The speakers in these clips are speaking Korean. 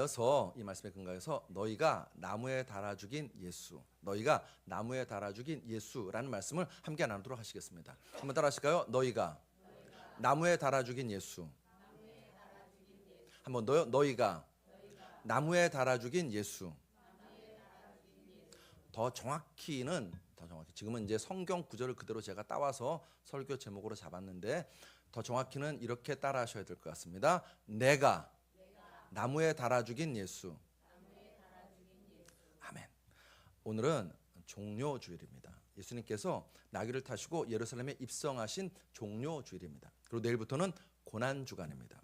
근거하여서 이 말씀에 근거하여서 너희가 나무에 달아 죽인 예수, 너희가 나무에 달아 죽인 예수라는 말씀을 함께 나누도록 하시겠습니다. 한번 따라하실까요? 너희가 나무에 달아 죽인 예수. 한번 너희가 나무에 달아 죽인 예수. 더 정확히 지금은 이제 성경 구절을 그대로 제가 따와서 설교 제목으로 잡았는데 더 정확히는 이렇게 따라하셔야 될 것 같습니다. 내가 나무에 달아 죽인 예수. 아멘. 오늘은 종료 주일입니다. 예수님께서 나귀를 타시고 예루살렘에 입성하신 종료 주일입니다. 그리고 내일부터는 고난 주간입니다.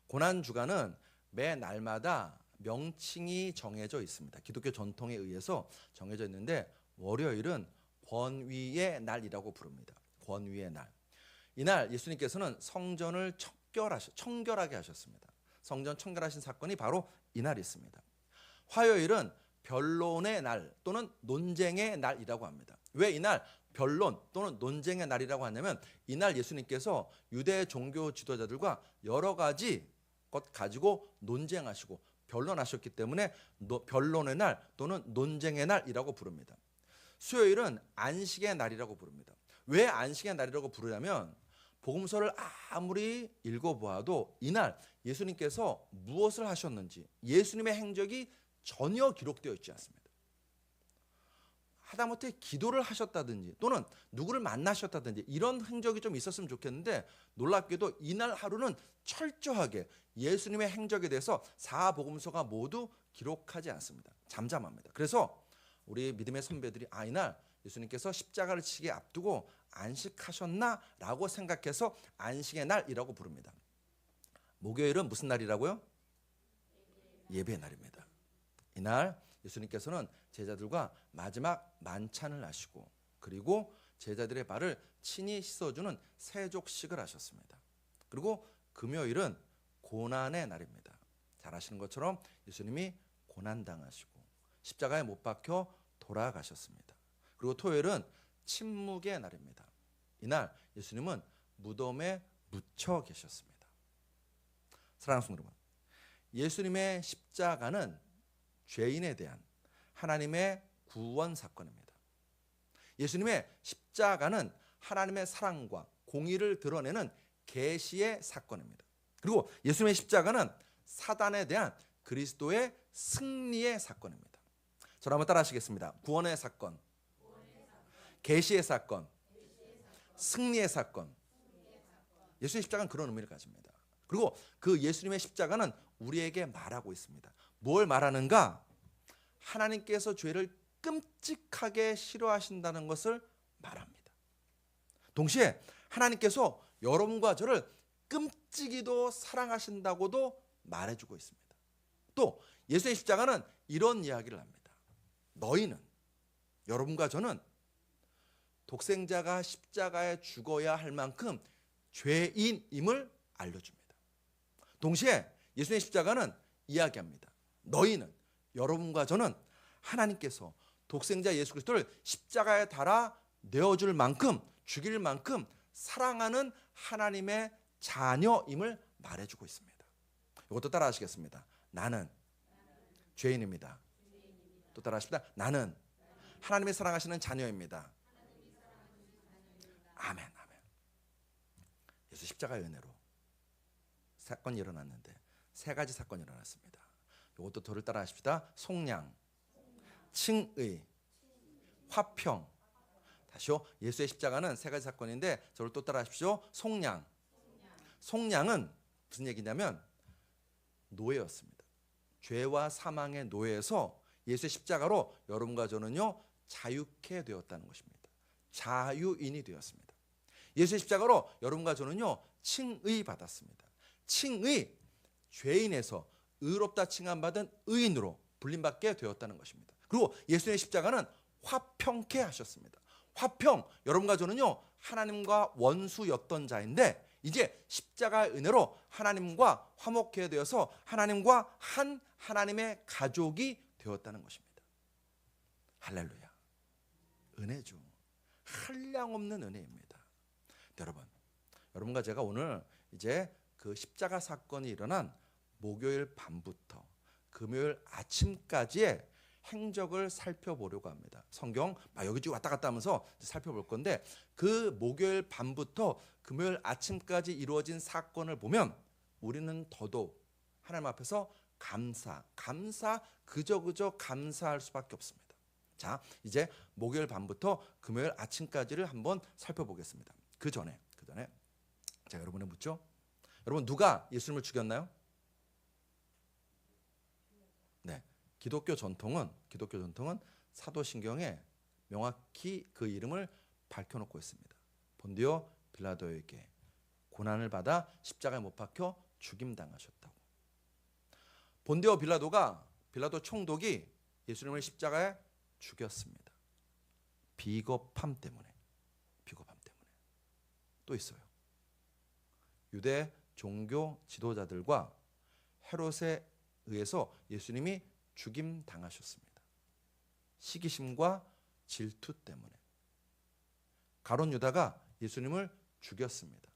고난 주간은 매 날마다 명칭이 정해져 있습니다. 기독교 전통에 의해서 정해져 있는데 월요일은 권위의 날이라고 부릅니다. 권위의 날. 이날 예수님께서는 성전을 청결하게 하셨습니다. 성전 청결하신 사건이 바로 이날 있습니다. 화요일은 변론의 날 또는 논쟁의 날이라고 합니다. 왜 이날 변론 또는 논쟁의 날이라고 하냐면 이날 예수님께서 유대 종교 지도자들과 여러 가지 것 가지고 논쟁하시고 변론하셨기 때문에 변론의 날 또는 논쟁의 날이라고 부릅니다. 수요일은 안식의 날이라고 부릅니다. 왜 안식의 날이라고 부르냐면 복음서를 아무리 읽어보아도 이날 예수님께서 무엇을 하셨는지 예수님의 행적이 전혀 기록되어 있지 않습니다. 하다못해 기도를 하셨다든지 또는 누구를 만나셨다든지 이런 행적이 좀 있었으면 좋겠는데 놀랍게도 이날 하루는 철저하게 예수님의 행적에 대해서 사복음서가 모두 기록하지 않습니다. 잠잠합니다. 그래서 우리 믿음의 선배들이 이날 예수님께서 십자가를 지게 앞두고 안식하셨나라고 생각해서 안식의 날이라고 부릅니다. 목요일은 무슨 날이라고요? 예배의 날입니다. 이날 예수님께서는 제자들과 마지막 만찬을 하시고 그리고 제자들의 발을 친히 씻어주는 세족식을 하셨습니다. 그리고 금요일은 고난의 날입니다. 잘 아시는 것처럼 예수님이 고난당하시고 십자가에 못 박혀 돌아가셨습니다. 그리고 토요일은 침묵의 날입니다. 이날 예수님은 무덤에 묻혀 계셨습니다. 사랑하는 성도 여러분, 예수님의 십자가는 죄인에 대한 하나님의 구원 사건입니다. 예수님의 십자가는 하나님의 사랑과 공의를 드러내는 계시의 사건입니다. 그리고 예수님의 십자가는 사단에 대한 그리스도의 승리의 사건입니다. 저를 한번 따라 하시겠습니다. 구원의 사건, 계시의 사건, 승리의 사건. 예수님의 십자가는 그런 의미를 가집니다. 그리고 그 예수님의 십자가는 우리에게 말하고 있습니다. 뭘 말하는가? 하나님께서 죄를 끔찍하게 싫어하신다는 것을 말합니다. 동시에 하나님께서 여러분과 저를 끔찍이도 사랑하신다고도 말해주고 있습니다. 또 예수의 십자가는 이런 이야기를 합니다. 너희는, 여러분과 저는 독생자가 십자가에 죽어야 할 만큼 죄인임을 알려줍니다. 동시에 예수의 십자가는 이야기합니다. 너희는, 여러분과 저는 하나님께서 독생자 예수 그리스도를 십자가에 달아 내어줄 만큼, 죽일 만큼 사랑하는 하나님의 자녀임을 말해주고 있습니다. 이것도 따라 하시겠습니다. 나는 죄인입니다. 또 따라 하십니다. 나는 하나님의 사랑하시는 자녀입니다. 아멘, 아멘. 예수 십자가의 은혜로 사건이 일어났는데 세 가지 사건이 일어났습니다. 이것도 저를 따라 하십시다. 속량, 칭의, 화평. 다시요. 예수의 십자가는 세 가지 사건인데 저를 또 따라 하십시오. 속량. 속량은 무슨 얘기냐면 노예였습니다. 죄와 사망의 노예에서 예수의 십자가로 여러분과 저는요 자유케 되었다는 것입니다. 자유인이 되었습니다. 예수의 십자가로 여러분과 저는요 칭의 받았습니다. 칭의, 죄인에서 의롭다 칭함받은 의인으로 불림받게 되었다는 것입니다. 그리고 예수의 십자가는 화평케 하셨습니다. 화평, 여러분과 저는요 하나님과 원수였던 자인데 이제 십자가의 은혜로 하나님과 화목케 되어서 하나님과 한 하나님의 가족이 되었다는 것입니다. 할렐루야. 은혜죠. 한량없는 은혜입니다. 여러분과 제가 오늘 이제 그 십자가 사건이 일어난 목요일 밤부터 그 금요일 아침까지의 행적을 살펴보려고 합니다. 성경 막 여기저기 왔다 갔다 하면서 살펴볼 건데 그 목요일 밤부터 금요일 아침까지 이루어진 사건을 보면 우리는 더더욱 하나님 앞에서 감사 그저 감사할 수밖에 없습니다. 자, 이제 목요일 밤부터 금요일 아침까지를 한번 살펴보겠습니다. 그 전에 자, 여러분의 묻죠? 여러분, 누가 예수님을 죽였나요? 네, 기독교 전통은 사도신경에 명확히 그 이름을 밝혀놓고 있습니다. 본디오 빌라도에게 고난을 받아 십자가에 못 박혀 죽임당하셨다고. 본디오 빌라도 총독이 예수님을 십자가에 죽였습니다. 비겁함 때문에. 또 있어요. 유대 종교 지도자들과 헤롯에 의해서 예수님이 죽임당하셨습니다. 시기심과 질투 때문에. 가룟 유다가 예수님을 죽였습니다.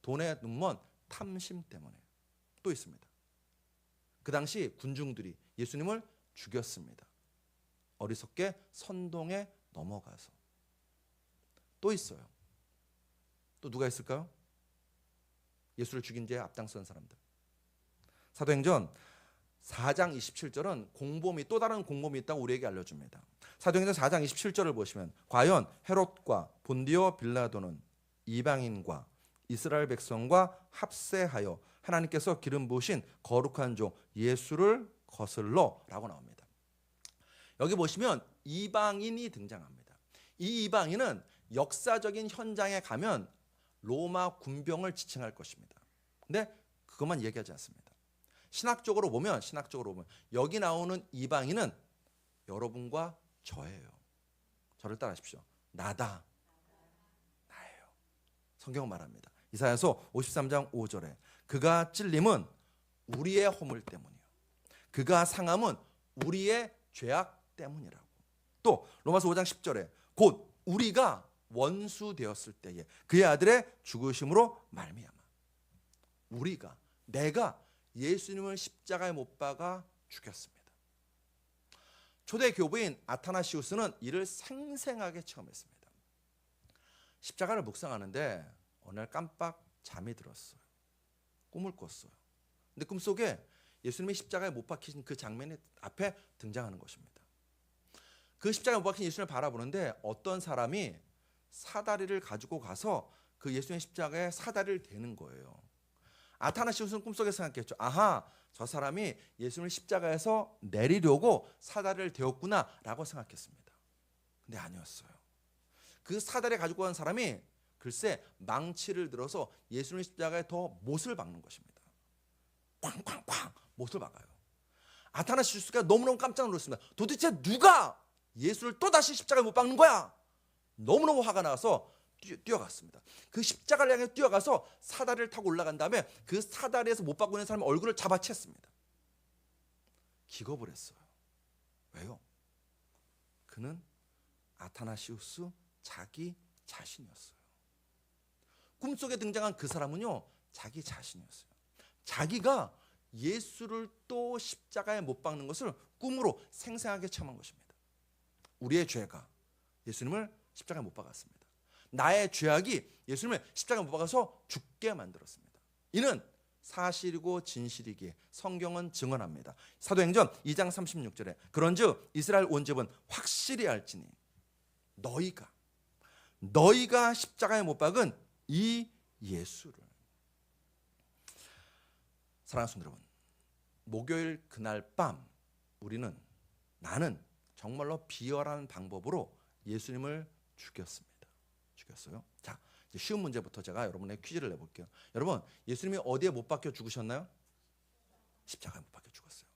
돈에 눈먼 탐심 때문에. 또 있습니다. 그 당시 군중들이 예수님을 죽였습니다. 어리석게 선동에 넘어가서. 또 있어요. 또 누가 있을까요? 예수를 죽인 죄에 앞장선 사람들. 사도행전 4장 27절은 또 다른 공범이 있다고 우리에게 알려줍니다. 사도행전 4장 27절을 보시면 과연 헤롯과 본디오 빌라도는 이방인과 이스라엘 백성과 합세하여 하나님께서 기름 부으신 거룩한 종 예수를 거슬러라고 나옵니다. 여기 보시면 이방인이 등장합니다. 이 이방인은 역사적인 현장에 가면 로마 군병을 지칭할 것입니다. 근데 그것만 얘기하지 않습니다. 신학적으로 보면 여기 나오는 이방인은 여러분과 저예요. 저를 따라하십시오. 나다. 나예요. 성경은 말합니다. 이사야서 53장 5절에 그가 찔림은 우리의 허물 때문이요. 그가 상함은 우리의 죄악 때문이라고. 또 로마서 5장 10절에 곧 우리가 원수 되었을 때에 그의 아들의 죽으심으로 말미암아 내가 예수님을 십자가에 못 박아 죽였습니다. 초대 교부인 아타나시우스는 이를 생생하게 체험했습니다. 십자가를 묵상하는데 어느 날 깜빡 잠이 들었어요. 꿈을 꿨어요. 근데 꿈속에 예수님이 십자가에 못 박히신 그 장면이 앞에 등장하는 것입니다. 그 십자가에 못 박힌 예수님을 바라보는데 어떤 사람이 사다리를 가지고 가서 그 예수님의 십자가에 사다리를 대는 거예요. 아타나시우스는 꿈속에 생각했죠. 아하, 저 사람이 예수님을 십자가에서 내리려고 사다리를 대었구나라고 생각했습니다. 근데 아니었어요. 그 사다리 가지고 간 사람이 글쎄 망치를 들어서 예수님의 십자가에 더 못을 박는 것입니다. 쾅쾅쾅 못을 박아요. 아타나시우스가 너무너무 깜짝 놀랐습니다. 도대체 누가 예수를 또다시 십자가에 못 박는 거야? 너무너무 화가 나서 뛰어갔습니다. 그 십자가를 향해 뛰어가서 사다리를 타고 올라간 다음에 그 사다리에서 못 박고 있는 사람의 얼굴을 잡아챘습니다. 기겁을 했어요. 왜요? 그는 아타나시우스 자기 자신이었어요. 꿈속에 등장한 그 사람은요, 자기 자신이었어요. 자기가 예수를 또 십자가에 못 박는 것을 꿈으로 생생하게 체험한 것입니다. 우리의 죄가 예수님을 십자가에 못 박았습니다. 나의 죄악이 예수님을 십자가에 못 박아서 죽게 만들었습니다. 이는 사실이고 진실이기에 성경은 증언합니다. 사도행전 2장 36절에 그런즉 이스라엘 온 집은 확실히 알지니 너희가 십자가에 못 박은 이 예수를. 사랑하는 성도 여러분, 목요일 그날 밤 나는 정말로 비열한 방법으로 예수님을 죽였어요. 자, 이제 쉬운 문제부터 제가 여러분의 퀴즈를 내볼게요. 여러분, 예수님이 어디에 못 박혀 죽으셨나요? 십자가에 못 박혀 죽었어요.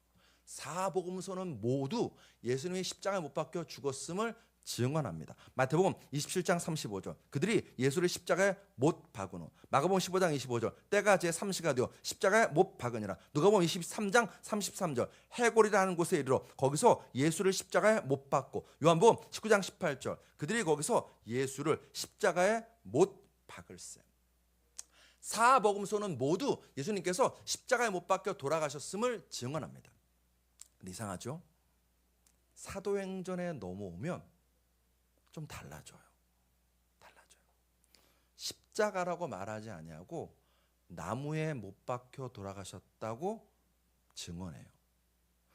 사복음서는 모두 예수님이 십자가에 못 박혀 죽었음을 증언합니다. 마태복음 27장 35절 그들이 예수를 십자가에 못 박은 후, 마가복음 15장 25절 때가 제 3시가 되어 십자가에 못 박으니라. 누가복음 23장 33절 해골이라는 곳에 이르러 거기서 예수를 십자가에 못 박고, 요한복음 19장 18절 그들이 거기서 예수를 십자가에 못 박을세. 사복음서는 모두 예수님께서 십자가에 못 박혀 돌아가셨음을 증언합니다. 이상하죠? 사도행전에 넘어오면 좀 달라져요. 십자가라고 말하지 아니하고 나무에 못 박혀 돌아가셨다고 증언해요.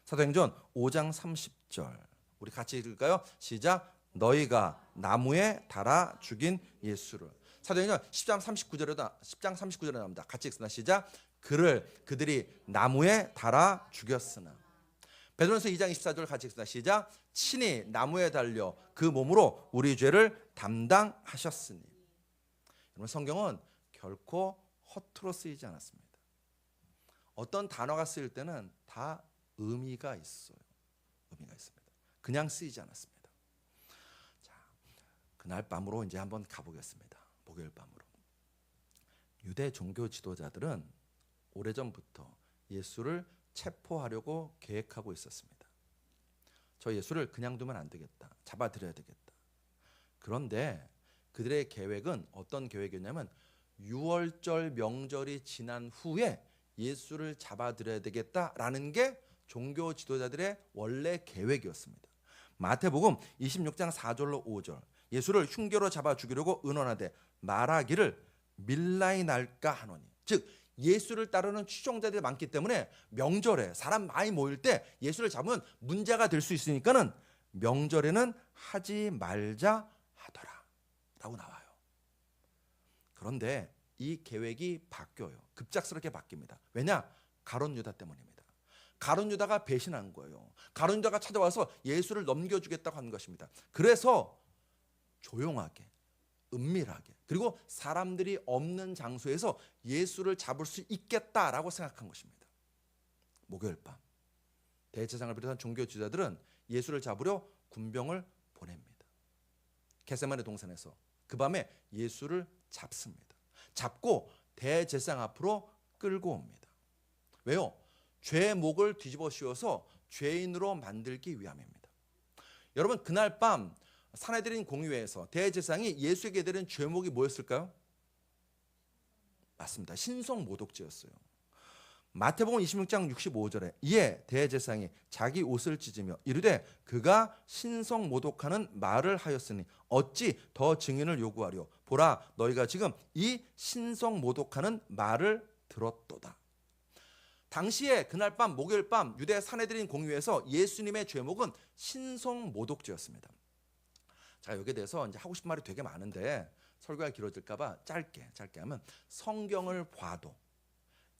사도행전 5장 30절 우리 같이 읽을까요? 시작. 너희가 나무에 달아 죽인 예수를. 사도행전 10장 39절에 나옵니다. 같이 읽습니다. 시작. 그들이 나무에 달아 죽였으나. 베드로전서 2장 24절 같이 읽습니다. 시작. 친히 나무에 달려 그 몸으로 우리 죄를 담당하셨으니. 여러분, 성경은 결코 허투루 쓰이지 않았습니다. 어떤 단어가 쓰일 때는 다 의미가 있어요. 의미가 있습니다. 그냥 쓰이지 않았습니다. 자, 그날 밤으로 이제 한번 가보겠습니다. 목요일 밤으로. 유대 종교 지도자들은 오래전부터 예수를 체포하려고 계획하고 있었습니다. 저 예수를 그냥 두면 안 되겠다. 잡아들여야 되겠다. 그런데 그들의 계획은 어떤 계획이었냐면 6월절 명절이 지난 후에 예수를 잡아들여야 되겠다라는 게 종교 지도자들의 원래 계획이었습니다. 마태복음 26장 4절로 5절 예수를 흉계로 잡아 죽이려고 의논하되 말하기를 밀라이 날까 하노니. 즉 예수를 따르는 추종자들이 많기 때문에 명절에 사람 많이 모일 때 예수를 잡으면 문제가 될 수 있으니까는 명절에는 하지 말자 하더라 라고 나와요. 그런데 이 계획이 바뀌어요. 급작스럽게 바뀝니다. 왜냐? 가룟 유다 때문입니다. 가룟 유다가 배신한 거예요. 가룟 유다가 찾아와서 예수를 넘겨주겠다고 하는 것입니다. 그래서 조용하게, 은밀하게, 그리고 사람들이 없는 장소에서 예수를 잡을 수 있겠다라고 생각한 것입니다. 목요일 밤 대제사장을 비롯한 종교 지도자들은 예수를 잡으려 군병을 보냅니다. 겟세마네 동산에서 그 밤에 예수를 잡습니다. 잡고 대제사장 앞으로 끌고 옵니다. 왜요? 죄의 목을 뒤집어 씌워서 죄인으로 만들기 위함입니다. 여러분, 그날 밤 산헤드린 공의회에서 대제사장이 예수에게 드린 죄목이 뭐였을까요? 맞습니다. 신성모독죄였어요. 마태복음 26장 65절에 이에 대제사장이 자기 옷을 찢으며 이르되 그가 신성모독하는 말을 하였으니 어찌 더 증인을 요구하려. 보라, 너희가 지금 이 신성모독하는 말을 들었도다. 당시에 그날 밤 목요일 밤 유대 산헤드린 공의회에서 예수님의 죄목은 신성모독죄였습니다. 자, 여기에 대해서 이제 하고 싶은 말이 되게 많은데 설교가 길어질까봐 짧게 하면 성경을 봐도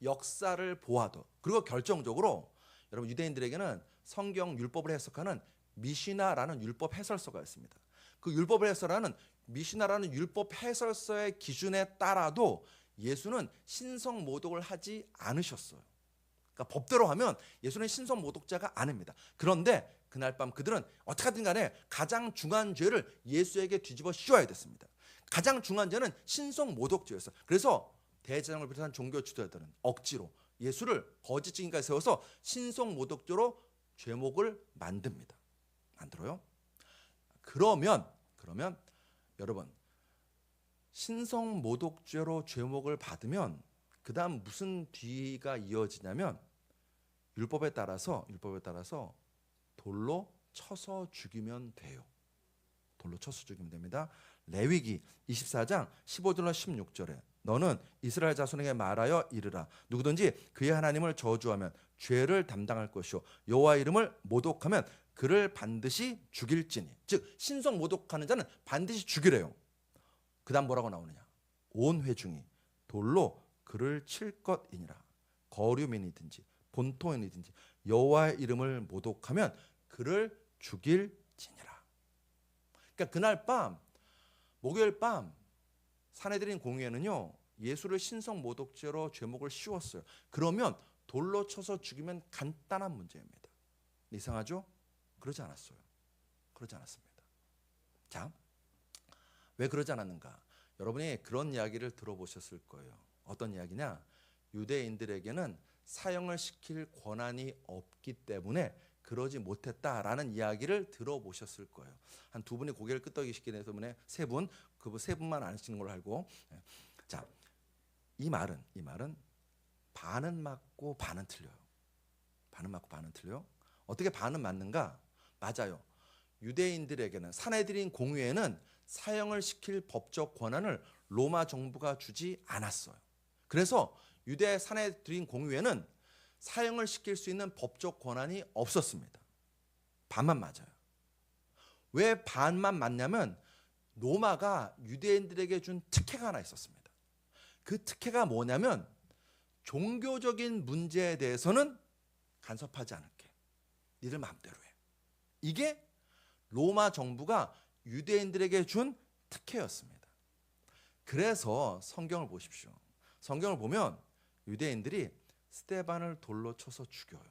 역사를 보아도 그리고 결정적으로 여러분 유대인들에게는 성경 율법을 해석하는 미시나라는 율법 해설서가 있습니다. 그 율법을 해설하는 미시나라는 율법 해설서의 기준에 따라도 예수는 신성모독을 하지 않으셨어요. 그러니까 법대로 하면 예수는 신성모독자가 아닙니다. 그런데 그날 밤 그들은 어떻게든 간에 가장 중한 죄를 예수에게 뒤집어 씌워야 됐습니다. 가장 중한 죄는 신성모독죄였어요. 그래서 대제사장을 비롯한 종교 지도자들은 억지로 예수를 거짓 증인까지 세워서 신성모독죄로 죄목을 만들어요. 그러면 여러분, 신성모독죄로 죄목을 받으면 그 다음 무슨 뒤가 이어지냐면 율법에 따라서 돌로 쳐서 죽이면 돼요. 돌로 쳐서 죽이면 됩니다. 레위기 24장 15절로 16절에 너는 이스라엘 자손에게 말하여 이르라. 누구든지 그의 하나님을 저주하면 죄를 담당할 것이요 여호와 이름을 모독하면 그를 반드시 죽일지니. 즉 신성 모독하는 자는 반드시 죽이래요. 그 다음 뭐라고 나오느냐. 온 회중이 돌로 그를 칠 것이니라. 거류민이든지 본토인이든지 여호와의 이름을 모독하면 그를 죽일지니라. 그러니까 그날 밤 목요일 밤 산헤드린 공의회는요 예수를 신성모독죄로 죄목을 씌웠어요. 그러면 돌로 쳐서 죽이면 간단한 문제입니다. 이상하죠? 그러지 않았어요. 그러지 않았습니다. 자, 왜 그러지 않았는가? 여러분이 그런 이야기를 들어보셨을 거예요. 어떤 이야기냐? 유대인들에게는 사형을 시킬 권한이 없기 때문에 그러지 못했다라는 이야기를 들어보셨을 거예요. 한 두 분이 고개를 끄덕이시기 때문에 세 분만 아시는 걸로 알고. 자, 이 말은 반은 맞고 반은 틀려요. 반은 맞고 반은 틀려요. 어떻게 반은 맞는가? 맞아요. 유대인들에게는 사내들인 공회에는 사형을 시킬 법적 권한을 로마 정부가 주지 않았어요. 그래서 유대 사내들인 공회에는 사형을 시킬 수 있는 법적 권한이 없었습니다. 반만 맞아요. 왜 반만 맞냐면 로마가 유대인들에게 준 특혜가 하나 있었습니다. 그 특혜가 뭐냐면 종교적인 문제에 대해서는 간섭하지 않을게. 니들 마음대로 해. 이게 로마 정부가 유대인들에게 준 특혜였습니다. 그래서 성경을 보십시오. 성경을 보면 유대인들이 스데반을 돌로 쳐서 죽여요.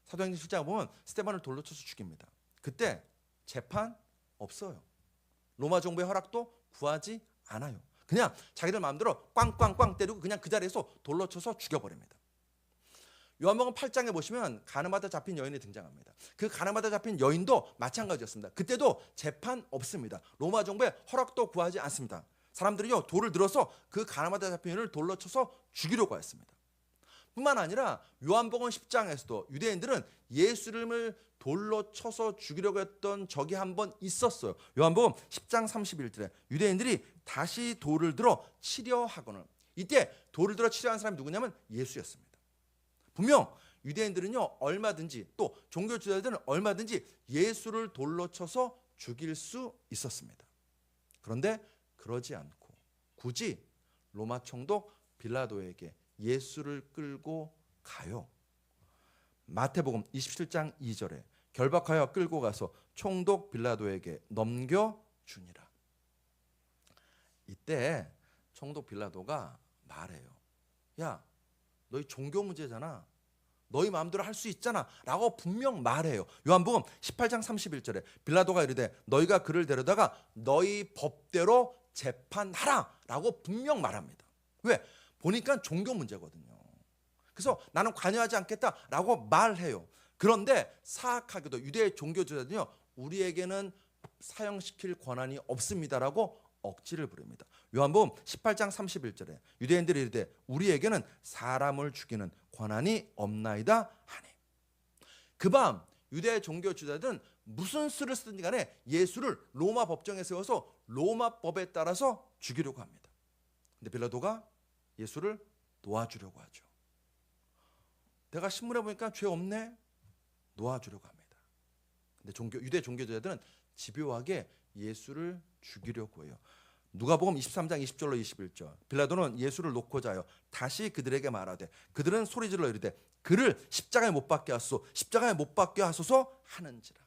사도행전 7장을 보면 스데반을 돌로 쳐서 죽입니다. 그때 재판 없어요. 로마 정부의 허락도 구하지 않아요. 그냥 자기들 마음대로 꽝꽝꽝 때리고 그냥 그 자리에서 돌로 쳐서 죽여버립니다. 요한복음 8장에 보시면 가늠하다 잡힌 여인이 등장합니다. 그 가늠하다 잡힌 여인도 마찬가지였습니다. 그때도 재판 없습니다. 로마 정부의 허락도 구하지 않습니다. 사람들이요 돌을 들어서 그 가늠하다 잡힌 여인을 돌로 쳐서 죽이려고 했습니다. 뿐만 아니라 요한복음 10장에서도 유대인들은 예수님을 돌로 쳐서 죽이려고 했던 적이 한 번 있었어요. 요한복음 10장 31절에 유대인들이 다시 돌을 들어 치려 하거늘, 이때 돌을 들어 치려 한 사람이 누구냐면 예수였습니다. 분명 유대인들은요 얼마든지, 또 종교 지도자들은 얼마든지 예수를 돌로 쳐서 죽일 수 있었습니다. 그런데 그러지 않고 굳이 로마 총독 빌라도에게 예수를 끌고 가요. 마태복음 27장 2절에 결박하여 끌고 가서 총독 빌라도에게 넘겨주니라. 이때 총독 빌라도가 말해요. 야, 너희 종교 문제잖아. 너희 마음대로 할 수 있잖아 라고 분명 말해요. 요한복음 18장 31절에 빌라도가 이르되 너희가 그를 데려다가 너희 법대로 재판하라 라고 분명 말합니다. 왜? 보니까 종교 문제거든요. 그래서 나는 관여하지 않겠다라고 말해요. 그런데 사악하게도 유대 종교 지도자들은요 우리에게는 사형시킬 권한이 없습니다라고 억지를 부립니다. 요한복음 18장 31절에 유대인들이 이르되 우리에게는 사람을 죽이는 권한이 없나이다 하니, 그 밤 유대 종교 지도자들은 무슨 수를 쓰든지 간에 예수를 로마 법정에 세워서 로마 법에 따라서 죽이려고 합니다. 근데 빌라도가 예수를 놓아주려고 하죠. 내가 신문에 보니까 죄 없네, 놓아주려고 합니다. 근데 유대 종교자들은 집요하게 예수를 죽이려고 해요. 누가복음 23장 20절로 21절 빌라도는 예수를 놓고자 하여 다시 그들에게 말하되 그들은 소리질러 이르되 그를 십자가에 못 박게 하소서, 십자가에 못 박게 하소서 하는지라.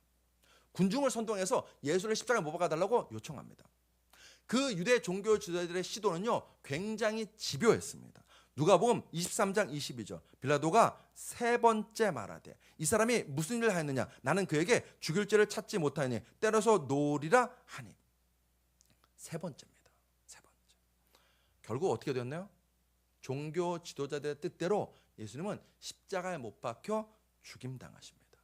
군중을 선동해서 예수를 십자가에 못 박아달라고 요청합니다. 그 유대 종교 지도자들의 시도는요 굉장히 집요했습니다. 누가복음 23장 22절 빌라도가 세 번째 말하되 이 사람이 무슨 일을 하였느냐, 나는 그에게 죽일 죄를 찾지 못하니 때려서 놓으리라 하니. 세 번째입니다. 세 번째. 결국 어떻게 되었나요? 종교 지도자들의 뜻대로 예수님은 십자가에 못 박혀 죽임당하십니다.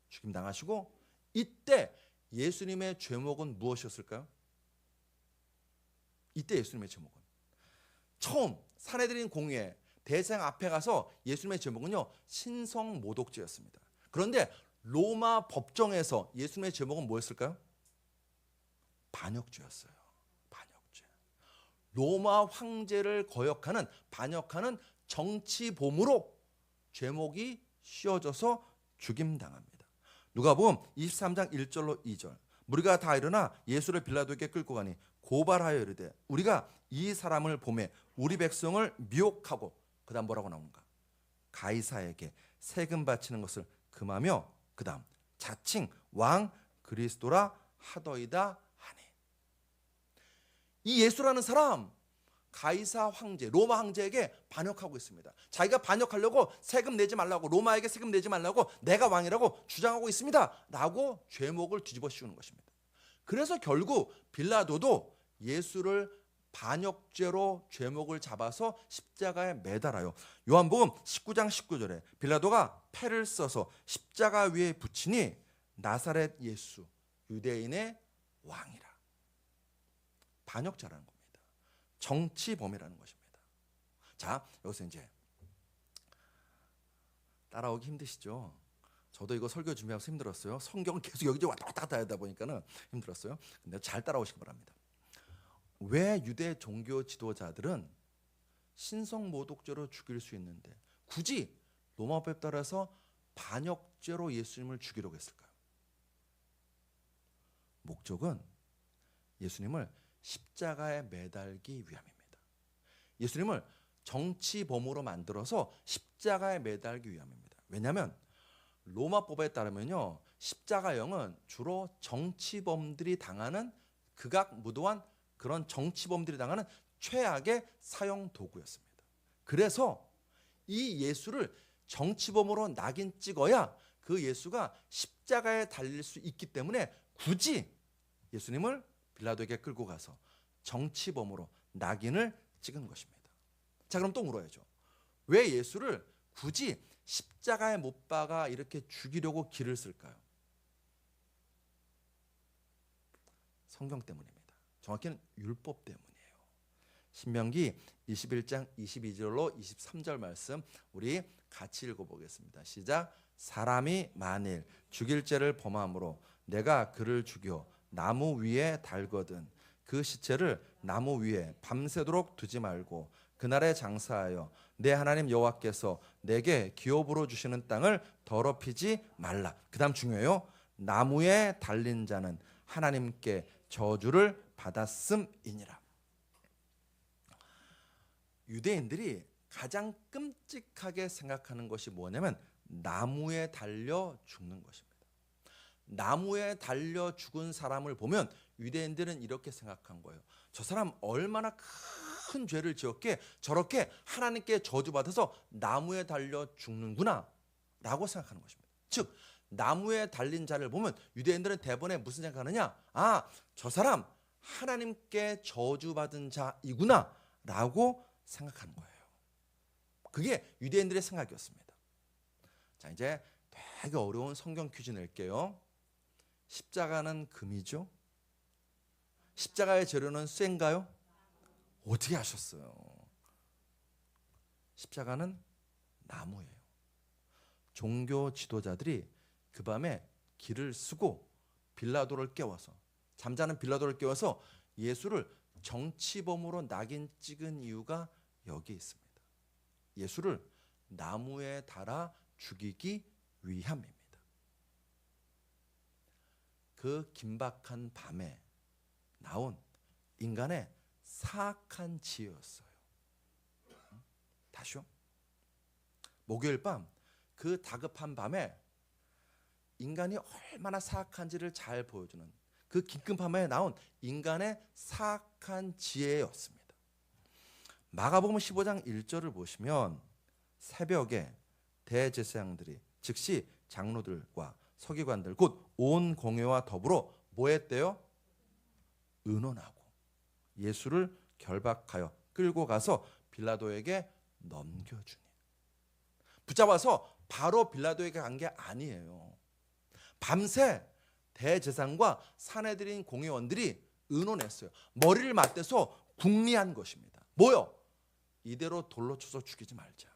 죽임당하시고 이때 예수님의 제목은 무엇이었을까요? 이때 예수님의 제목은 처음 사내들인 공회 대상 앞에 가서 예수님의 제목은요 신성모독죄였습니다. 그런데 로마 법정에서 예수님의 제목은 뭐였을까요? 반역죄였어요. 반역죄. 로마 황제를 거역하는, 반역하는 정치범으로 제목이 씌워져서 죽임당합니다. 누가복음 23장 1절로 2절 무리가 다 일어나 예수를 빌라도에게 끌고 가니 고발하여 이르되 우리가 이 사람을 보매 우리 백성을 미혹하고, 그 다음 뭐라고 나오는가? 가이사에게 세금 바치는 것을 금하며 그 다음 자칭 왕 그리스도라 하더이다 하니. 이 예수라는 사람 가이사 황제, 로마 황제에게 반역하고 있습니다. 자기가 반역하려고 세금 내지 말라고, 로마에게 세금 내지 말라고 내가 왕이라고 주장하고 있습니다 라고 죄목을 뒤집어 씌우는 것입니다. 그래서 결국 빌라도도 예수를 반역죄로 죄목을 잡아서 십자가에 매달아요. 요한복음 19장 19절에 빌라도가 패를 써서 십자가 위에 붙이니 나사렛 예수 유대인의 왕이라. 반역자라는 겁니다. 정치범이라는 것입니다. 자, 여기서 이제 따라오기 힘드시죠? 저도 이거 설교 준비하면서 힘들었어요. 성경을 계속 여기저기 왔다 갔다 하다 보니까는 힘들었어요. 근데 잘 따라오시기 바랍니다. 왜 유대 종교 지도자들은 신성 모독죄로 죽일 수 있는데 굳이 로마법에 따라서 반역죄로 예수님을 죽이려고 했을까요? 목적은 예수님을 십자가에 매달기 위함입니다. 예수님을 정치범으로 만들어서 십자가에 매달기 위함입니다. 왜냐하면 로마법에 따르면요, 십자가형은 주로 정치범들이 당하는 극악무도한 그런 정치범들이 당하는 최악의 사형 도구였습니다. 그래서 이 예수를 정치범으로 낙인 찍어야 그 예수가 십자가에 달릴 수 있기 때문에 굳이 예수님을 빌라도에게 끌고 가서 정치범으로 낙인을 찍은 것입니다. 자, 그럼 또 물어야죠. 왜 예수를 굳이 십자가에 못 박아 이렇게 죽이려고 길을 쓸까요? 성경 때문입니다. 정확히는 율법 때문이에요. 신명기 21장 22절로 23절 말씀 우리 같이 읽어보겠습니다. 시작. 사람이 만일 죽일 죄를 범함으로 내가 그를 죽여 나무 위에 달거든 그 시체를 나무 위에 밤새도록 두지 말고 그날에 장사하여 내 하나님 여호와께서 내게 기업으로 주시는 땅을 더럽히지 말라. 그 다음 중요해요. 나무에 달린 자는 하나님께 저주를 받았음이니라. 유대인들이 가장 끔찍하게 생각하는 것이 뭐냐면 나무에 달려 죽는 것입니다. 나무에 달려 죽은 사람을 보면 유대인들은 이렇게 생각한 거예요. 저 사람 얼마나 큰 죄를 지었기에 저렇게 하나님께 저주받아서 나무에 달려 죽는구나 라고 생각하는 것입니다. 즉 나무에 달린 자를 보면 유대인들은 대번에 무슨 생각하느냐, 아, 저 사람 하나님께 저주받은 자이구나 라고 생각하는 거예요. 그게 유대인들의 생각이었습니다. 자, 이제 되게 어려운 성경 퀴즈 낼게요. 십자가는 금이죠? 십자가의 재료는 쇠인가요? 어떻게 아셨어요? 십자가는 나무예요. 종교 지도자들이 그 밤에 길을 쓰고 빌라도를 깨워서, 잠자는 빌라도를 깨워서 예수를 정치범으로 낙인 찍은 이유가 여기에 있습니다. 예수를 나무에 달아 죽이기 위함입니다. 그 긴박한 밤에 나온 인간의 사악한 지혜였어요. 다시요. 목요일 밤 그 다급한 밤에 인간이 얼마나 사악한지를 잘 보여주는 그 긴급 밤에 나온 인간의 사악한 지혜였습니다. 마가복음 15장 1절을 보시면 새벽에 대제사장들이 즉시 장로들과 서기관들 곧 온 공회와 더불어 뭐 했대요? 의논하고 예수를 결박하여 끌고 가서 빌라도에게 넘겨주니. 붙잡아서 바로 빌라도에게 간 게 아니에요. 밤새 대제사장과 사내들인 공회원들이 의논했어요. 머리를 맞대서 궁리한 것입니다. 뭐요? 이대로 돌로 쳐서 죽이지 말자.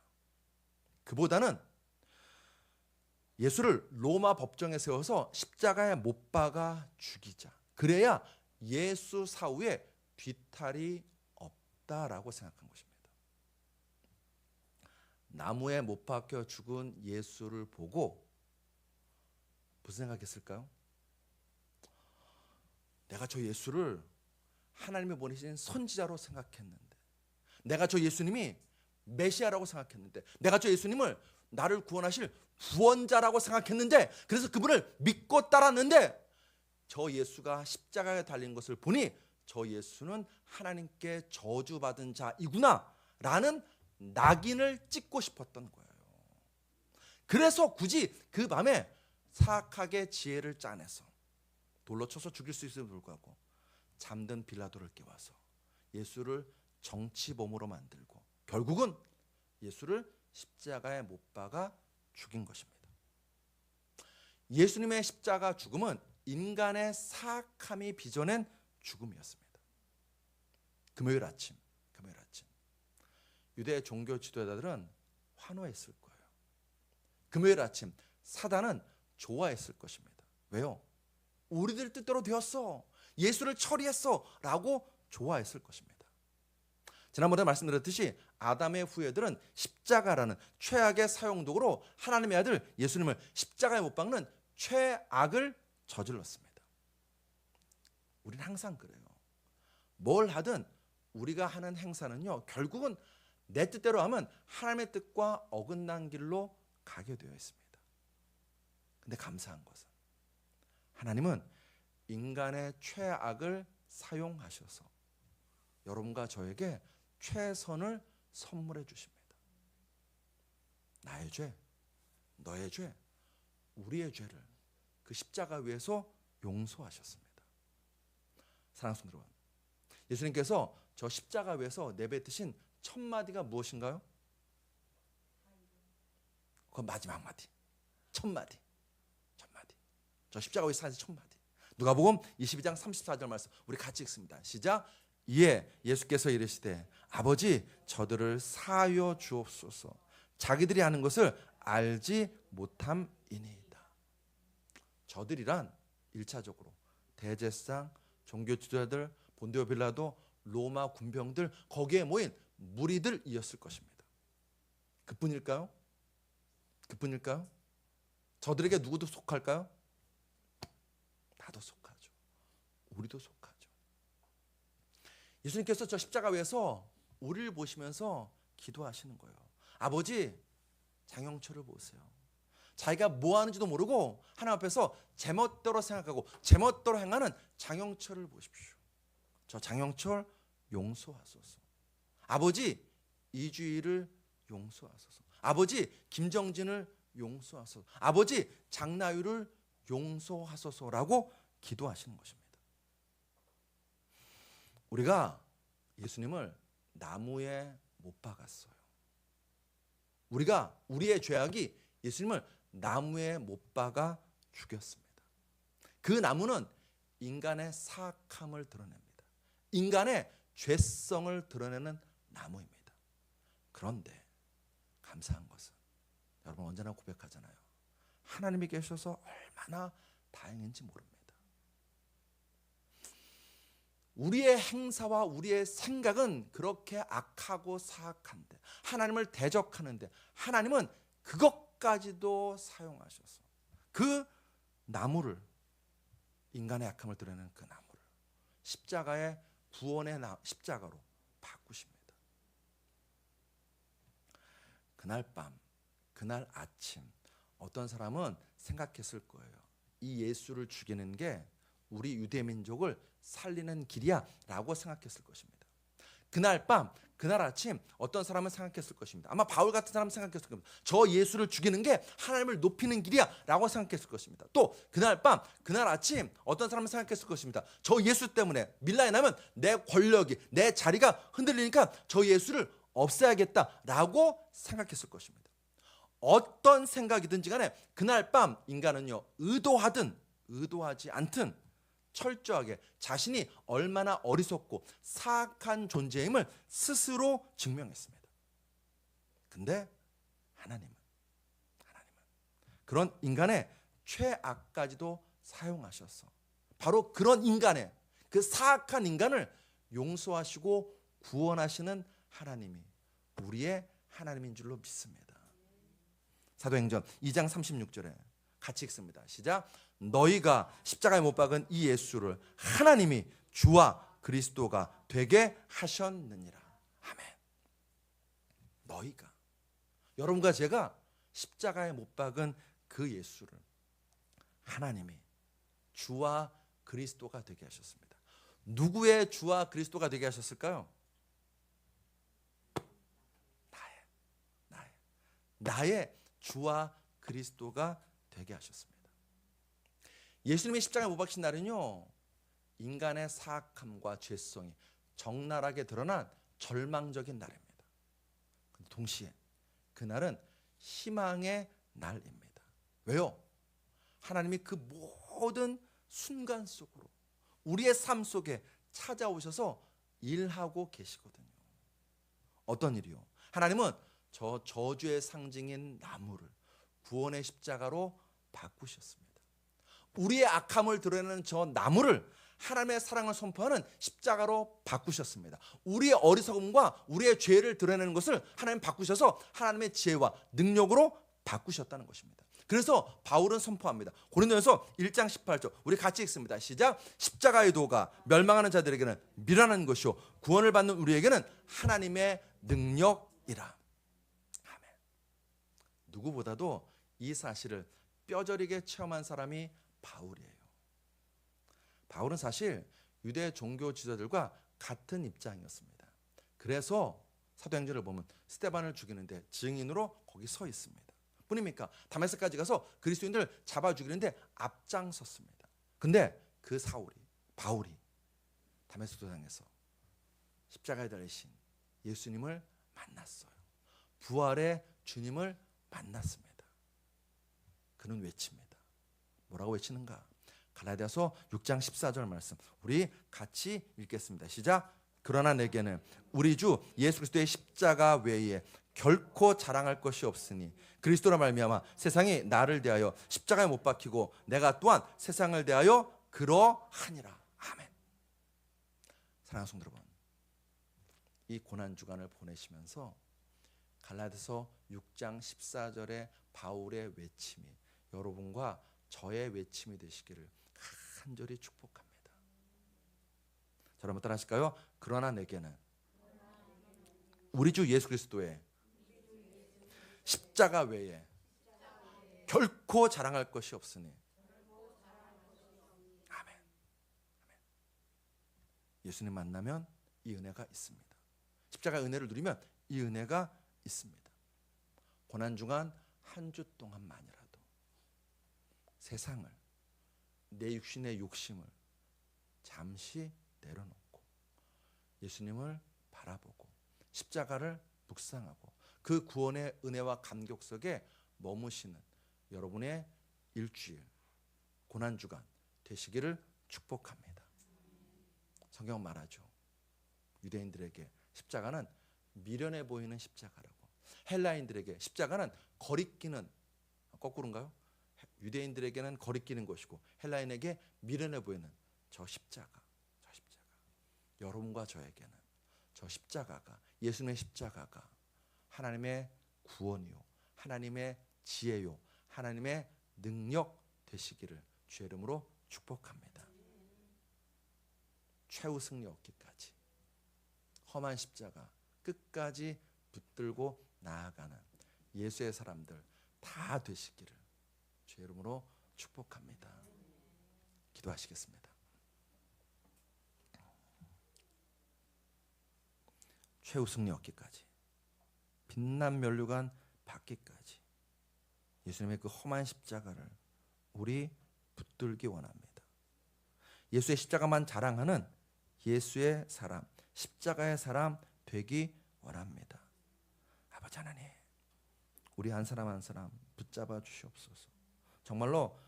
그보다는 예수를 로마 법정에 세워서 십자가에 못 박아 죽이자. 그래야 예수 사후에 뒤탈이 없다라고 생각한 것입니다. 나무에 못 박혀 죽은 예수를 보고 무슨 생각했을까요? 내가 저 예수를 하나님이 보내신 선지자로 생각했는데, 내가 저 예수님이 메시아라고 생각했는데, 내가 저 예수님을 나를 구원하실 구원자라고 생각했는데, 그래서 그분을 믿고 따랐는데 저 예수가 십자가에 달린 것을 보니 저 예수는 하나님께 저주받은 자이구나 라는 낙인을 찍고 싶었던 거예요. 그래서 굳이 그 밤에 사악하게 지혜를 짜내서 돌로 쳐서 죽일 수 있음에도 불구하고 잠든 빌라도를 깨워서 예수를 정치범으로 만들고 결국은 예수를 십자가에 못 박아 죽인 것입니다. 예수님의 십자가 죽음은 인간의 사악함이 빚어낸 죽음이었습니다. 금요일 아침 유대 종교 지도자들은 환호했을 거예요. 금요일 아침 사단은 좋아했을 것입니다. 왜요? 우리들 뜻대로 되었어, 예수를 처리했어 라고 좋아했을 것입니다. 지난번에 말씀드렸듯이 아담의 후예들은 십자가라는 최악의 사형도구로 하나님의 아들 예수님을 십자가에 못 박는 최악을 저질렀습니다. 우리는 항상 그래요. 뭘 하든 우리가 하는 행사는요, 결국은 내 뜻대로 하면 하나님의 뜻과 어긋난 길로 가게 되어 있습니다. 근데 감사한 것은 하나님은 인간의 최악을 사용하셔서 여러분과 저에게 최선을 선물해 주십니다. 나의 죄, 너의 죄, 우리의 죄를 그 십자가 위에서 용서하셨습니다. 사랑하는 성도 여러분, 예수님께서 저 십자가 위에서 내뱉으신 첫 마디가 무엇인가요? 그 마지막 마디, 첫 마디. 저 십자가 위에서 하신 첫 마디. 누가복음 22장 34절 말씀 우리 같이 읽습니다. 시작. 이에 예수께서 이르시되 아버지 저들을 사하여 주옵소서. 자기들이 하는 것을 알지 못함이니이다. 저들이란 1차적으로 대제사장, 종교 지도자들, 본디오 빌라도, 로마 군병들, 거기에 모인 무리들이었을 것입니다. 그뿐일까요? 그뿐일까요? 저들에게 누구도 속할까요? 나도 속하죠. 우리도 속하죠. 예수님께서 저 십자가 위에서 우리를 보시면서 기도하시는 거예요. 아버지, 장영철을 보세요. 자기가 뭐 하는지도 모르고 하나님 앞에서 제멋대로 생각하고 제멋대로 행하는 장영철을 보십시오. 저 장영철 용서하소서. 아버지, 이주일을 용서하소서. 아버지, 김정진을 용서하소서. 아버지, 장나유를 용서하소서라고 기도하시는 것입니다. 우리가 예수님을 나무에 못 박았어요. 우리가 우리의 죄악이 예수님을 나무에 못 박아 죽였습니다. 그 나무는 인간의 사악함을 드러냅니다. 인간의 죄성을 드러내는 나무입니다. 그런데 감사한 것은 여러분 언제나 고백하잖아요. 하나님이 계셔서 얼마나 다행인지 모릅니다. 우리의 행사와 우리의 생각은 그렇게 악하고 사악한데 하나님을 대적하는데 하나님은 그것까지도 사용하셔서 그 나무를, 인간의 악함을 드러내는 그 나무를 십자가의 구원의 십자가로 바꾸십니다. 그날 밤, 그날 아침 어떤 사람은 생각했을 거예요. 이 예수를 죽이는 게 우리 유대민족을 살리는 길이야 라고 생각했을 것입니다. 그날 밤, 그날 아침 어떤 사람은 생각했을 것입니다. 아마 바울 같은 사람은 생각했을 겁니다. 저 예수를 죽이는 게 하나님을 높이는 길이야 라고 생각했을 것입니다. 또 그날 밤, 그날 아침 어떤 사람은 생각했을 것입니다. 저 예수 때문에 밀라에 나면 내 권력이, 내 자리가 흔들리니까 저 예수를 없애야겠다 라고 생각했을 것입니다. 어떤 생각이든지 간에 그날 밤 인간은요, 의도하든 의도하지 않든 철저하게 자신이 얼마나 어리석고 사악한 존재임을 스스로 증명했습니다. 근데 하나님은 그런 인간의 최악까지도 사용하셔서 바로 그런 인간의, 그 사악한 인간을 용서하시고 구원하시는 하나님이 우리의 하나님인 줄로 믿습니다. 사도행전 2장 36절에 같이 읽습니다. 시작. 너희가 십자가에 못 박은 이 예수를 하나님이 주와 그리스도가 되게 하셨느니라. 아멘. 너희가, 여러분과 제가 십자가에 못 박은 그 예수를 하나님이 주와 그리스도가 되게 하셨습니다. 누구의 주와 그리스도가 되게 하셨을까요? 나의 주와 그리스도가 되게 하셨습니다. 예수님이 십자가에 못 박힌 날은요, 인간의 사악함과 죄성이 적나라하게 드러난 절망적인 날입니다. 동시에 그날은 희망의 날입니다. 왜요? 하나님이 그 모든 순간 속으로 우리의 삶 속에 찾아오셔서 일하고 계시거든요. 어떤 일이요? 하나님은 저 저주의 상징인 나무를 구원의 십자가로 바꾸셨습니다. 우리의 악함을 드러내는 저 나무를 하나님의 사랑을 선포하는 십자가로 바꾸셨습니다. 우리의 어리석음과 우리의 죄를 드러내는 것을 하나님 바꾸셔서 하나님의 지혜와 능력으로 바꾸셨다는 것입니다. 그래서 바울은 선포합니다. 고린도전서 1장 18절 우리 같이 읽습니다. 시작. 십자가의 도가 멸망하는 자들에게는 미련한 것이요 구원을 받는 우리에게는 하나님의 능력이라. 아멘. 누구보다도 이 사실을 뼈저리게 체험한 사람이 바울이에요. 바울은 사실 유대 종교 지도자들과 같은 입장이었습니다. 그래서 사도행전을 보면 스데반을 죽이는데 증인으로 거기 서 있습니다. 뿐입니까? 다메섹까지 가서 그리스도인들 잡아 죽이는데 앞장섰습니다. 근데 그 바울이 다메섹 도상에서 십자가에 달리신 예수님을 만났어요. 부활의 주님을 만났습니다. 그는 외칩니다. 뭐라고 외치는가? 갈라디아서 6장 14절 말씀 우리 같이 읽겠습니다. 시작. 그러나 내게는 우리 주 예수 그리스도의 십자가 외에 결코 자랑할 것이 없으니 그리스도로 말미암아 세상이 나를 대하여 십자가에 못 박히고 내가 또한 세상을 대하여 그러하니라. 아멘. 사랑하는 성도 여러분, 이 고난 주간을 보내시면서 갈라디아서 6장 14절의 바울의 외침이 여러분과 저의 외침이 되시기를 간절히 축복합니다. 자, 여러분 따라 하실까요? 그러나 내게는 우리 주 예수 그리스도의 십자가 외에 결코 자랑할 것이 없으니. 아멘. 예수님 만나면 이 은혜가 있습니다. 십자가 은혜를 누리면 이 은혜가 있습니다. 고난 중간 한 주 동안만이라도 세상을, 내 육신의 욕심을 잠시 내려놓고 예수님을 바라보고 십자가를 묵상하고 그 구원의 은혜와 감격 속에 머무시는 여러분의 일주일 고난주간 되시기를 축복합니다. 성경은 말하죠. 유대인들에게 십자가는 미련해 보이는 십자가라고, 헬라인들에게 십자가는 거리끼는, 거꾸로인가요? 유대인들에게는 거리끼는 것이고 헬라인에게 미련해 보이는 저 십자가. 여러분과 저에게는 저 십자가가, 예수님의 십자가가 하나님의 구원이요, 하나님의 지혜요, 하나님의 능력 되시기를 주의 이름으로 축복합니다. 최후 승리 얻기까지 험한 십자가 끝까지 붙들고 나아가는 예수의 사람들 다 되시기를 주의 이름으로 축복합니다. 기도하시겠습니다. 최후 승리 얻기까지, 빛난 면류관 받기까지 예수님의 그 험한 십자가를 우리 붙들기 원합니다. 예수의 십자가만 자랑하는 예수의 사람, 십자가의 사람 되기 원합니다. 아버지 하나님, 우리 한 사람 한 사람 붙잡아 주시옵소서. 정말로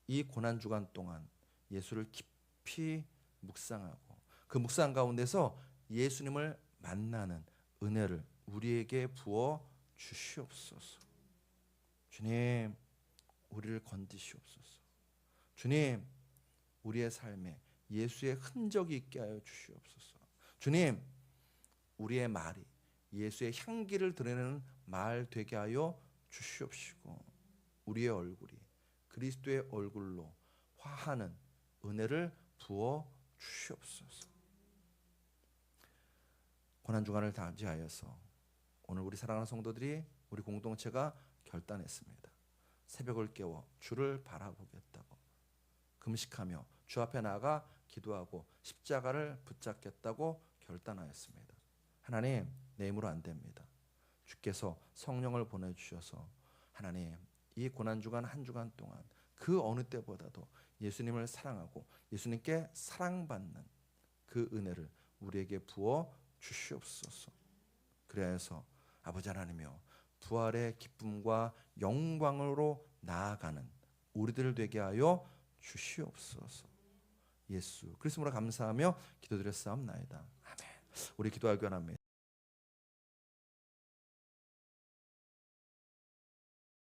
이 고난주간 동안 예수를 깊이 묵상하고 그 묵상 가운데서 예수님을 만나는 은혜를 우리에게 부어 주시옵소서. 주님, 우리를 건지시옵소서. 주님, 우리의 삶에 예수의 흔적이 있게 하여 주시옵소서. 주님, 우리의 말이 예수의 향기를 드러내는 말 되게 하여 주시옵시고 우리의 얼굴이 그리스도의 얼굴로 화하는 은혜를 부어 주시옵소서. 고난주간을 맞이하여서 오늘 우리 사랑하는 성도들이, 우리 공동체가 결단했습니다. 새벽을 깨워 주를 바라보겠다고, 금식하며 주 앞에 나아가 기도하고 십자가를 붙잡겠다고 결단하였습니다. 하나님, 내 힘으로 안 됩니다. 주께서 성령을 보내주셔서 하나님, 이 고난주간 한 주간 동안 그 어느 때보다도 예수님을 사랑하고 예수님께 사랑받는 그 은혜를 우리에게 부어 주시옵소서. 그래서 아버지 하나님이여, 부활의 기쁨과 영광으로 나아가는 우리들 되게 하여 주시옵소서. 예수 그리스도로 감사하며 기도드렸사옵나이다. 아멘. 우리 기도하기 원합니다.